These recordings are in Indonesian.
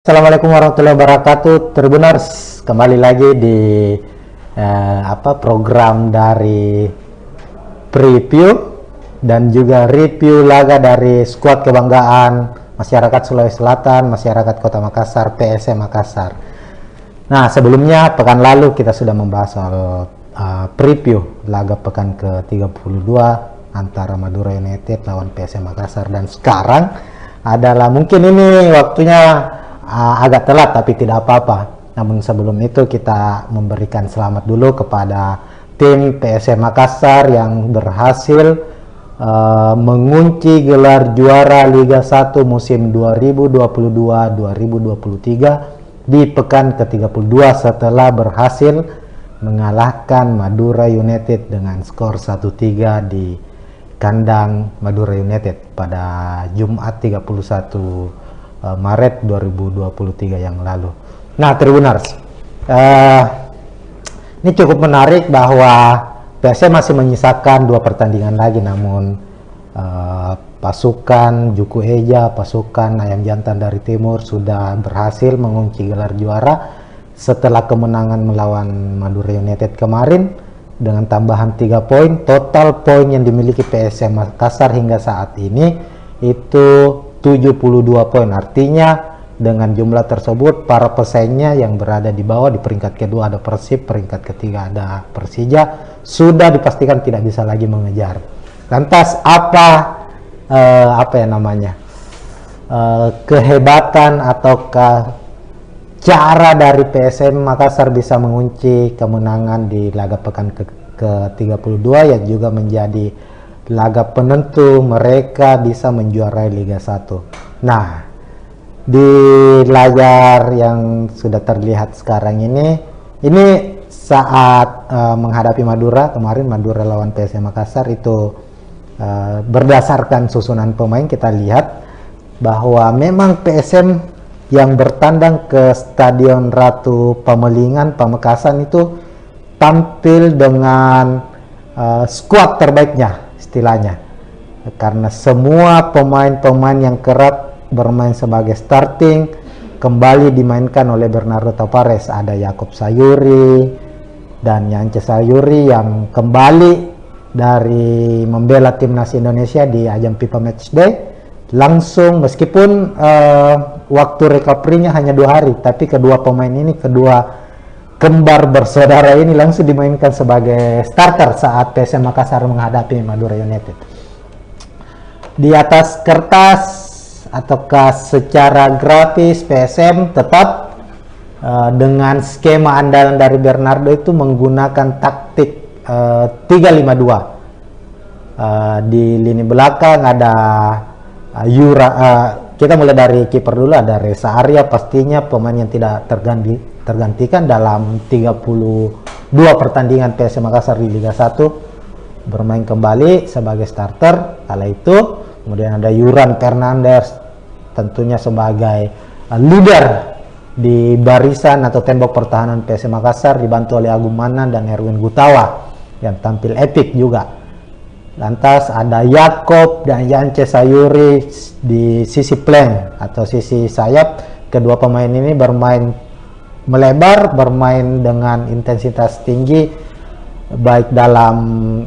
Assalamualaikum warahmatullahi wabarakatuh, Tribuners. Kembali lagi di program dari preview dan juga review laga dari skuad kebanggaan masyarakat Sulawesi Selatan, masyarakat Kota Makassar, PSM Makassar. Nah, sebelumnya pekan lalu kita sudah membahas soal preview laga pekan ke-32 antara Madura United lawan PSM Makassar, dan sekarang adalah mungkin ini waktunya agak telat, tapi tidak apa-apa. Namun sebelum itu kita memberikan selamat dulu kepada tim PSM Makassar yang berhasil mengunci gelar juara Liga 1 musim 2022-2023 di pekan ke-32 setelah berhasil mengalahkan Madura United dengan skor 1-3 di kandang Madura United pada Jumat 31 Maret 2023 yang lalu. Nah, Tribuners, ini cukup menarik bahwa PSM masih menyisakan 2 pertandingan lagi, namun pasukan Juku Eja, pasukan Ayam Jantan dari Timur sudah berhasil mengunci gelar juara setelah kemenangan melawan Madura United kemarin dengan tambahan 3 poin. Total poin yang dimiliki PSM Makassar hingga saat ini itu 72 poin. Artinya dengan jumlah tersebut para pesaingnya yang berada di bawah, di peringkat kedua ada Persib, peringkat ketiga ada Persija, sudah dipastikan tidak bisa lagi mengejar. Lantas kehebatan ataukah cara dari PSM Makassar bisa mengunci kemenangan di laga pekan ke-32 yang juga menjadi laga penentu mereka bisa menjuarai Liga 1. Nah, di layar yang sudah terlihat sekarang ini saat menghadapi Madura kemarin, Madura lawan PSM Makassar itu berdasarkan susunan pemain kita lihat bahwa memang PSM yang bertandang ke Stadion Ratu Pamelingan Pamekasan itu tampil dengan skuad terbaiknya istilahnya, karena semua pemain-pemain yang kerap bermain sebagai starting kembali dimainkan oleh Bernardo Tavares. Ada Yakob Sayuri dan Yance Sayuri yang kembali dari membela timnas Indonesia di ajang FIFA Matchday langsung, meskipun waktu recovery-nya hanya 2 hari, tapi kedua pemain ini, kedua kembar bersaudara ini langsung dimainkan sebagai starter saat PSM Makassar menghadapi Madura United. Di atas kertas ataukah secara grafis PSM tetap dengan skema andalan dari Bernardo itu menggunakan taktik 3-5-2. Di lini belakang ada kita mulai dari kiper dulu, ada Reza Arya, pastinya pemain yang tidak tergantikan dalam 32 pertandingan PSM Makassar di Liga 1, bermain kembali sebagai starter kala itu. Kemudian ada Yuran Fernandes tentunya sebagai leader di barisan atau tembok pertahanan PSM Makassar, dibantu oleh Agung Manan dan Erwin Gutawa yang tampil epik juga. Lantas ada Yakob dan Yance Sayuri di sisi flank atau sisi sayap. Kedua pemain ini bermain melebar, bermain dengan intensitas tinggi baik dalam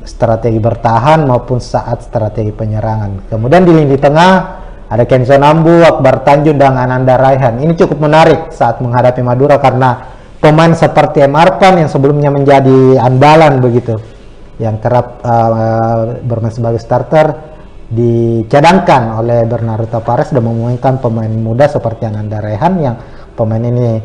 strategi bertahan maupun saat strategi penyerangan. Kemudian di lini tengah ada Kenzo Nambu, Akbar Tanjung dan Ananda Raihan. Ini cukup menarik saat menghadapi Madura karena pemain seperti M. Arfan yang sebelumnya menjadi andalan begitu, yang kerap bermain sebagai starter, dicadangkan oleh Bernardo Tavares dan memainkan pemain muda seperti Ananda Raihan yang pemain ini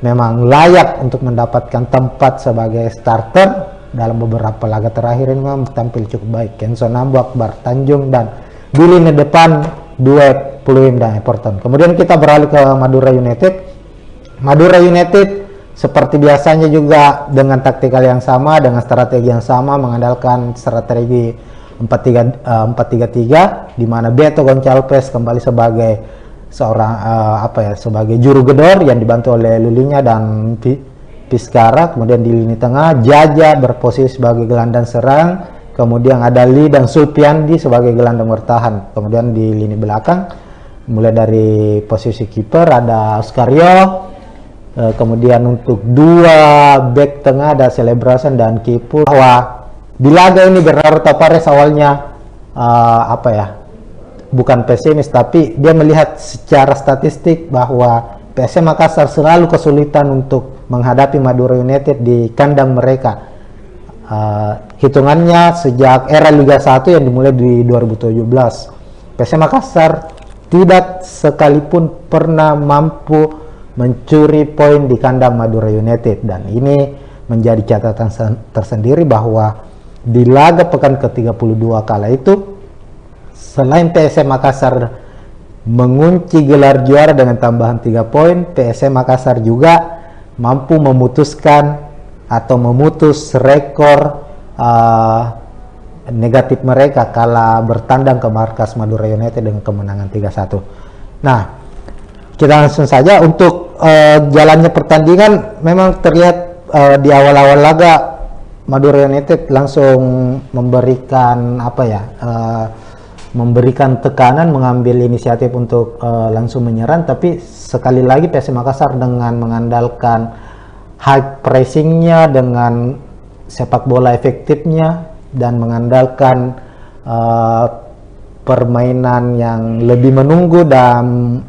memang layak untuk mendapatkan tempat sebagai starter. Dalam beberapa laga terakhir ini memang tampil cukup baik. Kenzo Nambu, Akbar Tanjung, dan di lini depan duet Pluim dan Everton. Kemudian kita beralih ke Madura United. Madura United seperti biasanya juga dengan taktikal yang sama, dengan strategi yang sama, mengandalkan strategi 4-3-3 di mana Beto Goncalves kembali sebagai seorang sebagai juru gedor yang dibantu oleh Lulinya dan Piskara. Kemudian di lini tengah Jaja berposisi sebagai gelandang serang, kemudian ada Lee dan Sulpiandi sebagai gelandang bertahan. Kemudian di lini belakang mulai dari posisi kiper ada Oscario, kemudian untuk dua back tengah ada Celebration dan Kipul. Bahwa di laga ini Bernardo Tavares awalnya bukan pesimis, tapi dia melihat secara statistik bahwa PSM Makassar selalu kesulitan untuk menghadapi Madura United di kandang mereka. Hitungannya sejak era Liga 1 yang dimulai di 2017, PSM Makassar tidak sekalipun pernah mampu mencuri poin di kandang Madura United, dan ini menjadi catatan tersendiri bahwa di laga pekan ke-32 kala itu, selain PSM Makassar mengunci gelar juara dengan tambahan 3 poin, PSM Makassar juga mampu memutuskan atau memutus rekor negatif mereka kala bertandang ke markas Madura United dengan kemenangan 3-1. Nah, kita langsung saja untuk jalannya pertandingan. Memang terlihat di awal-awal laga Madura United langsung memberikan memberikan tekanan, mengambil inisiatif untuk langsung menyerang, tapi sekali lagi PSM Makassar dengan mengandalkan high pressingnya, dengan sepak bola efektifnya, dan mengandalkan permainan yang lebih menunggu dan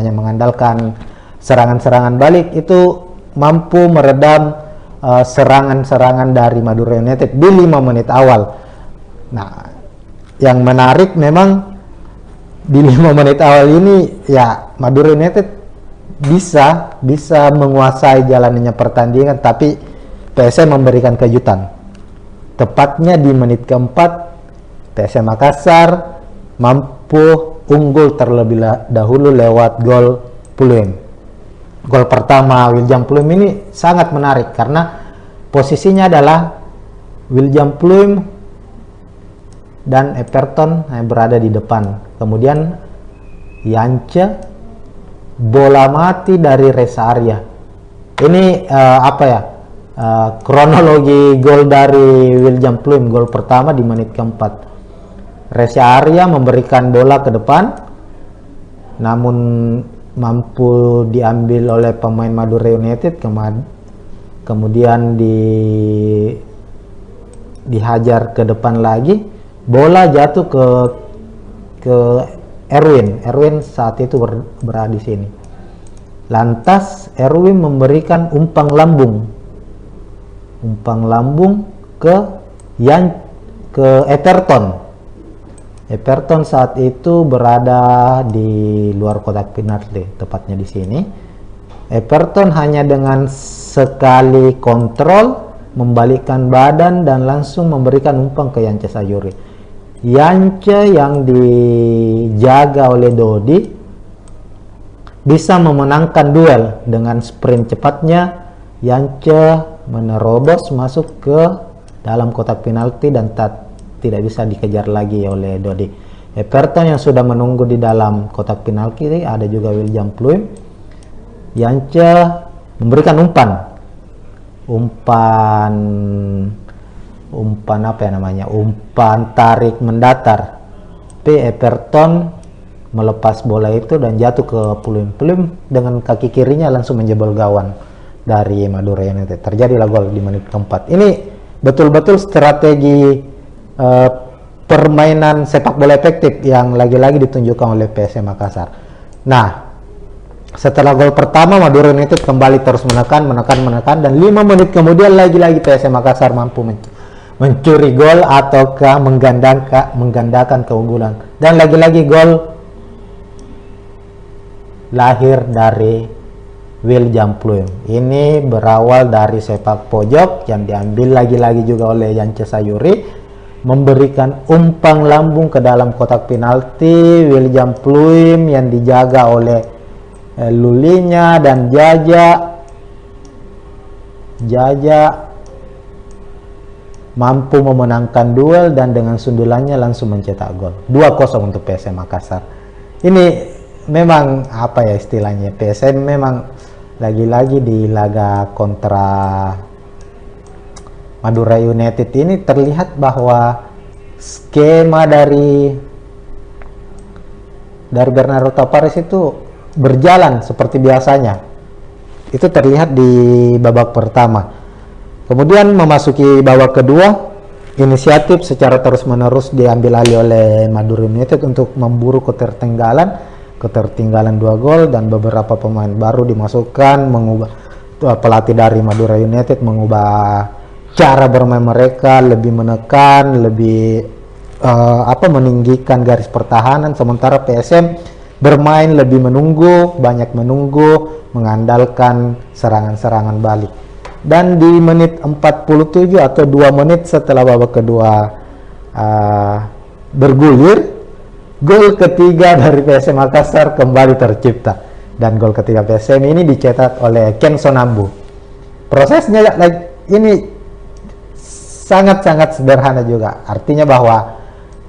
mengandalkan serangan-serangan balik, itu mampu meredam serangan-serangan dari Madura United di 5 menit awal. Nah, yang menarik memang di 5 menit awal ini ya Madura United bisa menguasai jalannya pertandingan, tapi PSM memberikan kejutan. Tepatnya di menit keempat, PSM Makassar mampu unggul terlebih dahulu lewat gol Pluim. Gol pertama William Pluim ini sangat menarik karena posisinya adalah William Pluim dan Everton yang berada di depan. Kemudian Yance, bola mati dari Reza Arya. Ini kronologi gol dari William Pluim, gol pertama di menit keempat. Reza Arya memberikan bola ke depan, namun mampu diambil oleh pemain Madura United, kemudian dihajar ke depan lagi, bola jatuh ke Erwin saat itu berada di sini. Lantas Erwin memberikan umpan lambung ke Everton. Everton saat itu berada di luar kotak penalti, tepatnya di sini. Everton hanya dengan sekali kontrol membalikkan badan dan langsung memberikan umpan ke Yance Sayuri. Yance yang dijaga oleh Dodi bisa memenangkan duel dengan sprint cepatnya. Yance menerobos masuk ke dalam kotak penalti dan tidak bisa dikejar lagi oleh Dodi. Everton yang sudah menunggu di dalam kotak penalti, ada juga William Pluim. Yance memberikan umpan tarik mendatar. Tapi Everton melepas bola itu dan jatuh ke Pluim dengan kaki kirinya langsung menjebol gawang dari Madura United. Terjadilah gol di menit keempat. Ini betul-betul strategi permainan sepak bola efektif yang lagi-lagi ditunjukkan oleh PSM Makassar. Nah, setelah gol pertama Madura United kembali terus menekan dan 5 menit kemudian lagi-lagi PSM Makassar mampu mencuri gol ataukah menggandakan keunggulan, dan lagi-lagi gol lahir dari William Pluim. Ini berawal dari sepak pojok yang diambil lagi-lagi juga oleh Yance Sayuri, memberikan umpan lambung ke dalam kotak penalti. William Pluim yang dijaga oleh Lulinya dan Jaja mampu memenangkan duel dan dengan sundulannya langsung mencetak gol 2-0 untuk PSM Makassar. Ini memang istilahnya, PSM memang lagi-lagi di laga kontra Madura United ini terlihat bahwa skema dari dari Bernardo Tavares itu berjalan seperti biasanya. Itu terlihat di babak pertama. Kemudian memasuki babak kedua, inisiatif secara terus-menerus diambil alih oleh Madura United untuk memburu ketertinggalan 2 gol, dan beberapa pemain baru dimasukkan, mengubah pelatih dari Madura United mengubah cara bermain mereka, lebih menekan, lebih meninggikan garis pertahanan, sementara PSM bermain lebih menunggu, banyak menunggu, mengandalkan serangan-serangan balik. Dan di menit 47 atau 2 menit setelah babak kedua bergulir, gol ketiga dari PSM Makassar kembali tercipta, dan gol ketiga PSM ini dicetak oleh Ken Sonambu. Prosesnya ini sangat-sangat sederhana juga, artinya bahwa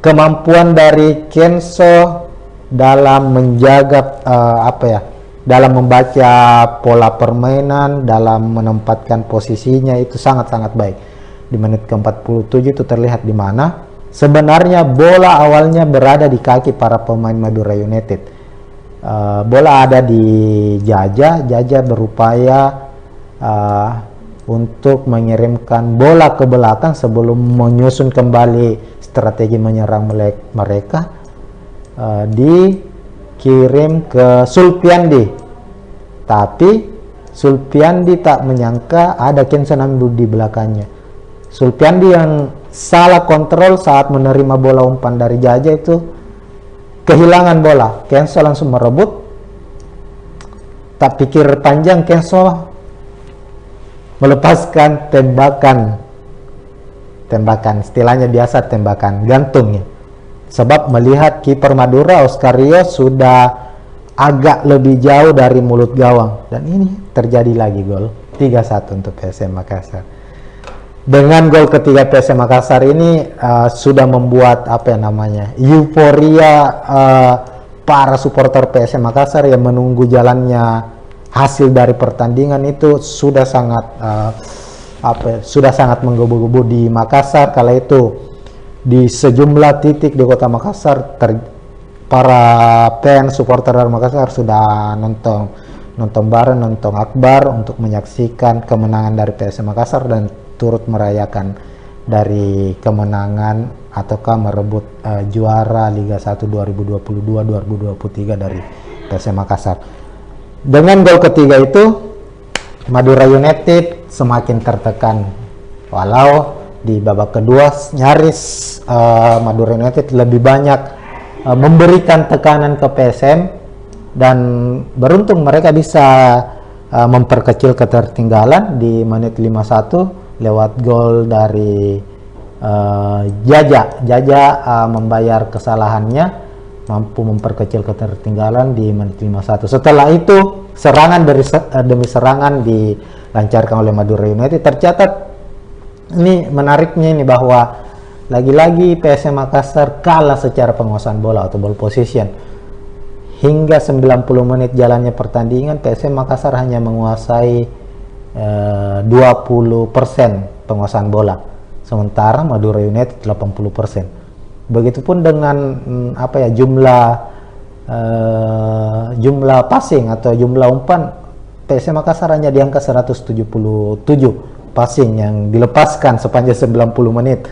kemampuan dari Kenso dalam menjaga dalam membaca pola permainan, dalam menempatkan posisinya itu sangat-sangat baik. Di menit ke-47 itu terlihat di mana sebenarnya bola awalnya berada di kaki para pemain Madura United. Bola ada di Jaja berupaya untuk mengirimkan bola ke belakang sebelum menyusun kembali strategi menyerang mereka. Dikirim ke Sulpiandi, tapi Sulpiandi tak menyangka ada Ken Sonambu di belakangnya. Sulpiandi yang salah kontrol saat menerima bola umpan dari Jaja itu kehilangan bola. Kenso langsung merebut, tak pikir panjang, Kenso melepaskan tembakan, istilahnya biasa tembakan gantungnya. Sebab melihat kiper Madura Oscar Rios sudah agak lebih jauh dari mulut gawang, dan ini terjadi lagi gol 3-1 untuk PSM Makassar. Dengan gol ketiga PSM Makassar ini sudah membuat euforia para supporter PSM Makassar yang menunggu jalannya hasil dari pertandingan itu sudah sangat menggebu-gebu di Makassar. Kala itu di sejumlah titik di kota Makassar, para fans supporter dari Makassar sudah nonton bareng, nonton akbar untuk menyaksikan kemenangan dari PSM Makassar dan turut merayakan dari kemenangan ataukah merebut juara Liga 1 2022-2023 dari PSM Makassar. Dengan gol ketiga itu, Madura United semakin tertekan, walau di babak kedua nyaris Madura United lebih banyak memberikan tekanan ke PSM, dan beruntung mereka bisa memperkecil ketertinggalan di menit 51 lewat gol dari Jaja membayar kesalahannya, mampu memperkecil ketertinggalan di menit 51. Setelah itu serangan demi serangan dilancarkan oleh Madura United. Tercatat ini menariknya ini bahwa lagi-lagi PSM Makassar kalah secara penguasaan bola atau ball position. Hingga 90 menit jalannya pertandingan, PSM Makassar hanya menguasai 20% penguasaan bola, sementara Madura United 80%. Begitupun dengan jumlah passing atau jumlah umpan, PSM Makassar hanya di angka 177 passing yang dilepaskan sepanjang 90 menit.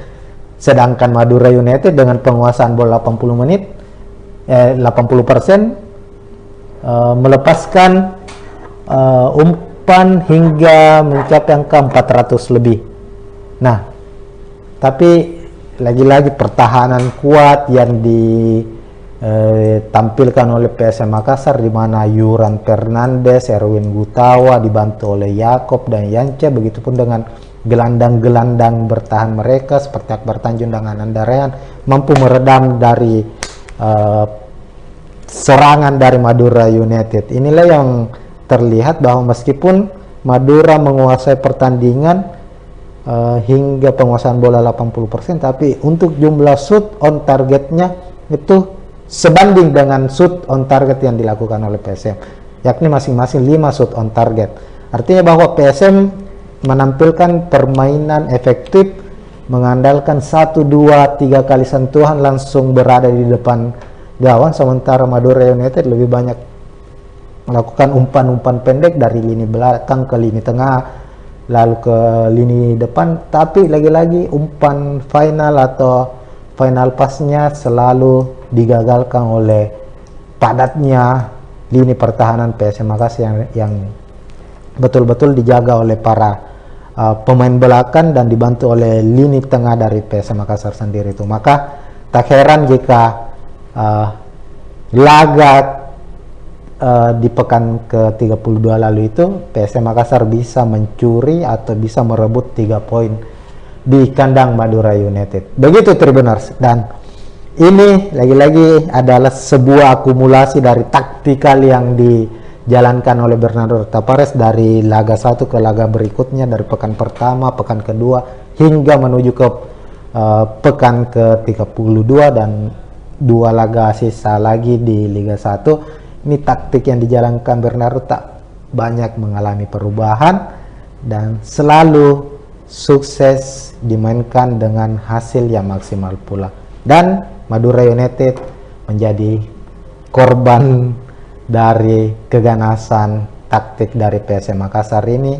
Sedangkan Madura United dengan penguasaan bola 80%, melepaskan umpan hingga mencapai angka 400 lebih. Nah, tapi lagi-lagi pertahanan kuat yang ditampilkan oleh PSM Makassar, di mana Yuran Fernandes, Erwin Gutawa dibantu oleh Yakob dan Yance, begitupun dengan gelandang-gelandang bertahan mereka seperti Akbar Tanjung dan Ananda Rehan mampu meredam dari serangan dari Madura United. Inilah yang terlihat bahwa meskipun Madura menguasai pertandingan hingga penguasaan bola 80%, tapi untuk jumlah shoot on targetnya itu sebanding dengan shoot on target yang dilakukan oleh PSM, yakni masing-masing 5 shoot on target. Artinya bahwa PSM menampilkan permainan efektif, mengandalkan 1, 2, 3 kali sentuhan langsung berada di depan gawang, sementara Madura United lebih banyak melakukan umpan-umpan pendek dari lini belakang ke lini tengah, lalu ke lini depan, tapi lagi-lagi umpan final atau final passnya selalu digagalkan oleh padatnya lini pertahanan PSM Makassar yang betul-betul dijaga oleh para pemain belakang dan dibantu oleh lini tengah dari PSM Makassar sendiri itu. Maka tak heran jika laga di pekan ke-32 lalu itu PSM Makassar bisa mencuri atau bisa merebut 3 poin di kandang Madura United. Begitu Tribuners, dan ini lagi-lagi adalah sebuah akumulasi dari taktikal yang dijalankan oleh Bernardo Tapares dari laga 1 ke laga berikutnya, dari pekan pertama, pekan kedua, hingga menuju ke pekan ke-32 dan 2 laga sisa lagi di Liga 1. Ini taktik yang dijalankan Bernardo tak banyak mengalami perubahan dan selalu sukses dimainkan dengan hasil yang maksimal pula. Dan Madura United menjadi korban dari keganasan taktik dari PSM Makassar ini,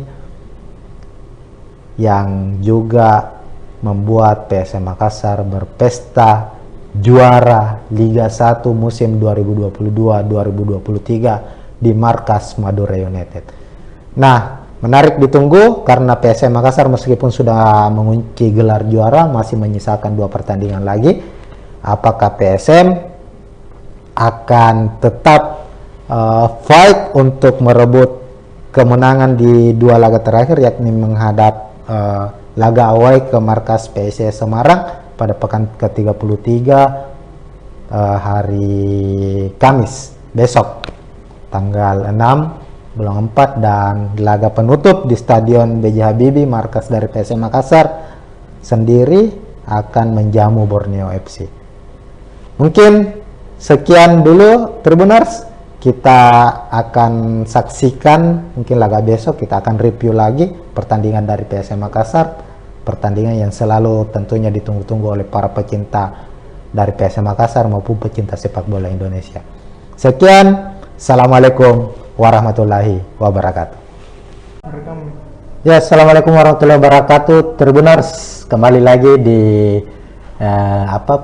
yang juga membuat PSM Makassar berpesta juara Liga 1 musim 2022-2023 di markas Madura United. Nah, menarik ditunggu karena PSM Makassar meskipun sudah mengunci gelar juara masih menyisakan 2 pertandingan lagi. Apakah PSM akan tetap fight untuk merebut kemenangan di 2 laga terakhir, yakni menghadap laga away ke markas PSIS Semarang pada pekan ke-33 hari Kamis besok tanggal 6 bulan 4, dan laga penutup di Stadion B.J. Habibie markas dari PSM Makassar sendiri akan menjamu Borneo FC. Mungkin sekian dulu Tribuners, kita akan saksikan mungkin laga besok, kita akan review lagi pertandingan dari PSM Makassar, pertandingan yang selalu tentunya ditunggu-tunggu oleh para pecinta dari PSM Makassar maupun pecinta sepak bola Indonesia. Sekian, Assalamualaikum warahmatullahi wabarakatuh. Ya, Assalamualaikum warahmatullahi wabarakatuh Tribuners, kembali lagi di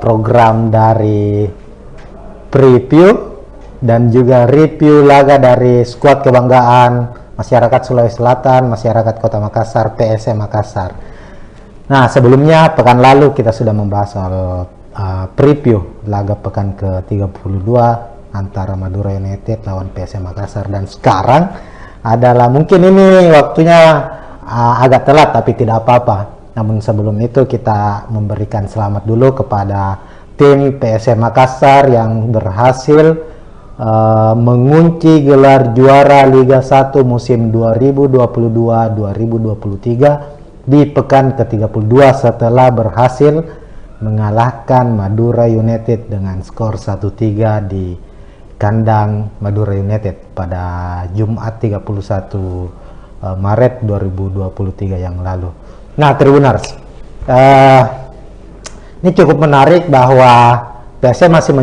program dari preview dan juga review laga dari skuad kebanggaan masyarakat Sulawesi Selatan, masyarakat Kota Makassar, PSM Makassar. Nah, sebelumnya pekan lalu kita sudah membahas soal preview laga pekan ke-32 antara Madura United lawan PSM Makassar, dan sekarang adalah mungkin ini waktunya agak telat tapi tidak apa-apa. Namun sebelum itu kita memberikan selamat dulu kepada tim PSM Makassar yang berhasil mengunci gelar juara Liga 1 musim 2022-2023 di pekan ke-32 setelah berhasil mengalahkan Madura United dengan skor 1-3 di kandang Madura United pada Jumat 31 Maret 2023 yang lalu. Nah, Tribuners, ini cukup menarik bahwa PSM masih